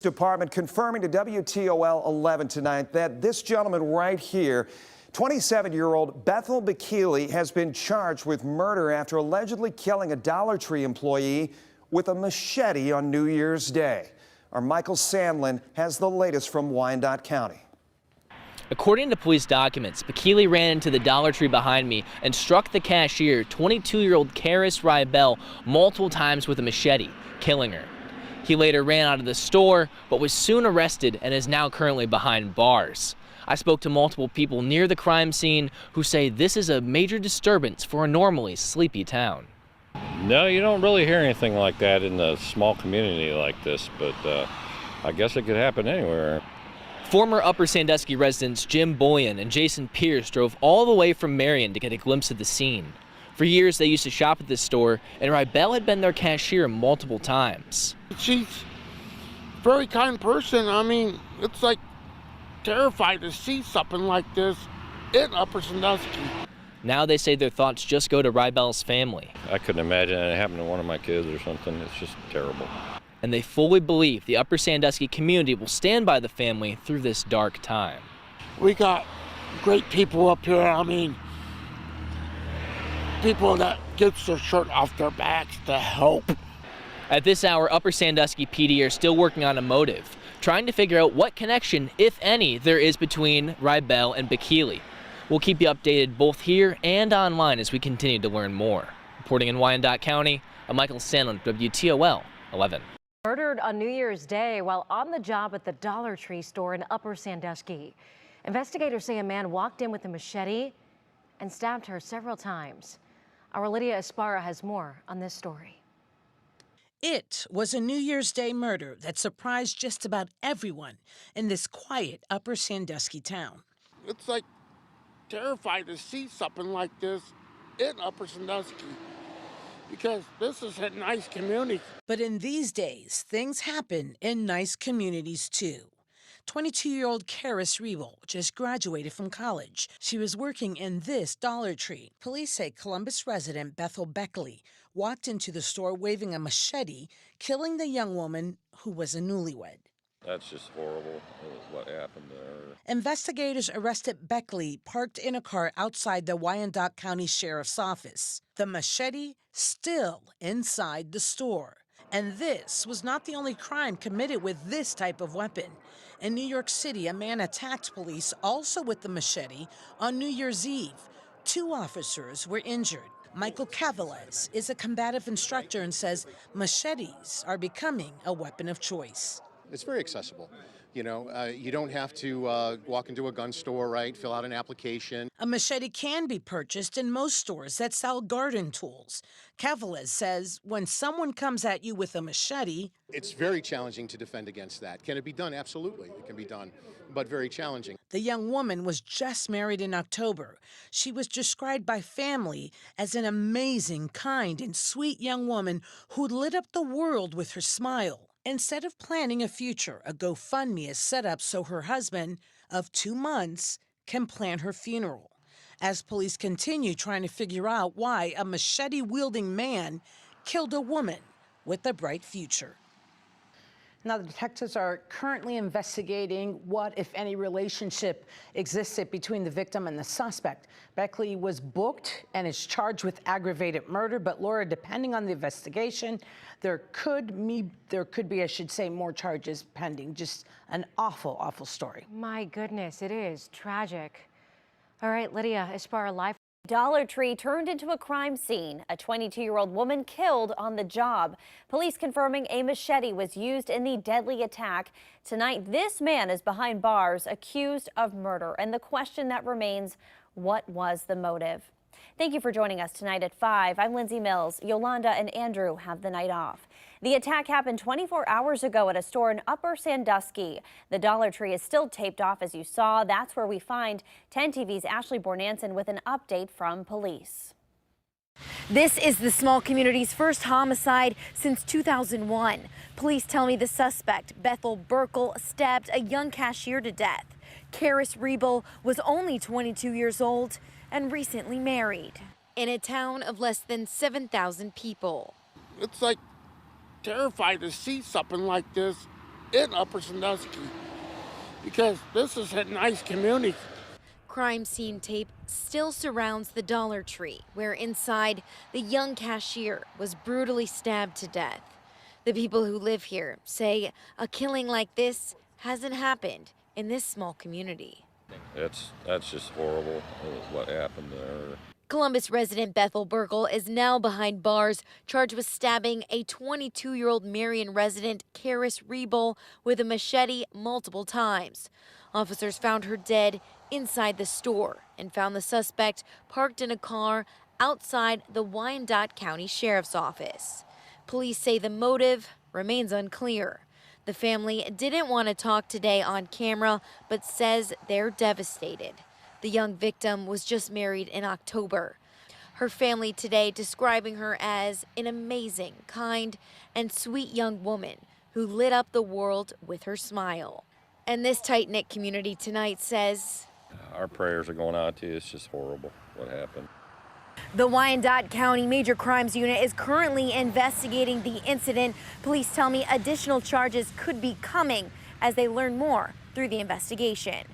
Department confirming to WTOL 11 tonight that this gentleman right here, 27-year-old Bethel Bekele, has been charged with murder after allegedly killing a Dollar Tree employee with a machete on New Year's Day. Our Michael Sandlin has the latest from Wyandotte County. According to police documents, Bekele ran into the Dollar Tree behind me and struck the cashier, 22-year-old Karis Rybel, multiple times with a machete, killing her. He later ran out of the store, but was soon arrested and is now currently behind bars. I spoke to multiple people near the crime scene who say this is a major disturbance for a normally sleepy town. No, you don't really hear anything like that in a small community like this, but I guess it could happen anywhere. Former Upper Sandusky residents Jim Boyan and Jason Pierce drove all the way from Marion to get a glimpse of the scene. For years, they used to shop at this store, and Rybel had been their cashier multiple times. She's a very kind person. I mean, it's like terrified to see something like this in Upper Sandusky. Now they say their thoughts just go to Rybel's family. I couldn't imagine it happened to one of my kids or something. It's just terrible. And they fully believe the Upper Sandusky community will stand by the family through this dark time. We got great people up here. I mean, people that gets their shirt off their backs to help. At this hour, Upper Sandusky PD are still working on a motive, trying to figure out what connection, if any, there is between Rybel and Bekele. We'll keep you updated both here and online as we continue to learn more. Reporting in Wyandotte County, I'm Michael Sandlin, WTOL 11. Murdered on New Year's Day while on the job at the Dollar Tree store in Upper Sandusky. Investigators say a man walked in with a machete and stabbed her several times. Our Lydia Esparra has more on this story. It was a New Year's Day murder that surprised just about everyone in this quiet Upper Sandusky town. It's like terrified to see something like this in Upper Sandusky because this is a nice community. But in these days, things happen in nice communities too. 22-year-old Karis Rybel just graduated from college. She was working in this Dollar Tree. Police say Columbus resident Bethel Bekele walked into the store waving a machete, killing the young woman who was a newlywed. That's just horrible, what happened to her. Investigators arrested Bekele parked in a car outside the Wyandotte County Sheriff's Office. The machete still inside the store. And this was not the only crime committed with this type of weapon. In New York City, a man attacked police also with the machete on New Year's Eve. 2 officers were injured. Michael Cavalez is a combative instructor and says machetes are becoming a weapon of choice. It's very accessible. You know, you don't have to walk into a gun store, right, fill out an application. A machete can be purchased in most stores that sell garden tools. Cavalez says when someone comes at you with a machete, it's very challenging to defend against that. Can it be done? Absolutely, it can be done, but very challenging. The young woman was just married in October. She was described by family as an amazing, kind, and sweet young woman who lit up the world with her smile. Instead of planning a future, a GoFundMe is set up so her husband, of 2 months, can plan her funeral. As police continue trying to figure out why a machete-wielding man killed a woman with a bright future. Now, the detectives are currently investigating what, if any, relationship existed between the victim and the suspect. Bekele was booked and is charged with aggravated murder. But Laura, depending on the investigation, there could be, I should say, more charges pending. Just an awful, awful story. My goodness, it is tragic. All right, Lydia Esparra live. Dollar Tree turned into a crime scene. A 22-year-old woman killed on the job. Police confirming a machete was used in the deadly attack. Tonight, this man is behind bars, accused of murder. And the question that remains, what was the motive? Thank you for joining us tonight at 5. I'm Lindsay Mills. Yolanda and Andrew have the night off. The attack happened 24 hours ago at a store in Upper Sandusky. The Dollar Tree is still taped off, as you saw. That's where we find 10 TV's Ashley Bornanson with an update from police. This is the small community's first homicide since 2001. Police tell me the suspect, Bethel Burkle, stabbed a young cashier to death. Karis Rybel was only 22 years old and recently married. In a town of less than 7,000 people. It's like terrified to see something like this in Upper Sandusky, because this is a nice community. Crime scene tape still surrounds the Dollar Tree, where inside the young cashier was brutally stabbed to death. The people who live here say a killing like this hasn't happened in this small community. That's just horrible what happened there. Columbus resident Bethel Burkle is now behind bars, charged with stabbing a 22-year-old Marion resident, Karis Rebel, with a machete multiple times. Officers found her dead inside the store and found the suspect parked in a car outside the Wyandotte County Sheriff's Office. Police say the motive remains unclear. The family didn't want to talk today on camera, but says they're devastated. The young victim was just married in October. Her family today describing her as an amazing, kind, and sweet young woman who lit up the world with her smile. And this tight-knit community tonight says, Our prayers are going out to you. It's just horrible what happened. the Wyandotte County Major Crimes Unit is currently investigating the incident. Police tell me additional charges could be coming as they learn more through the investigation.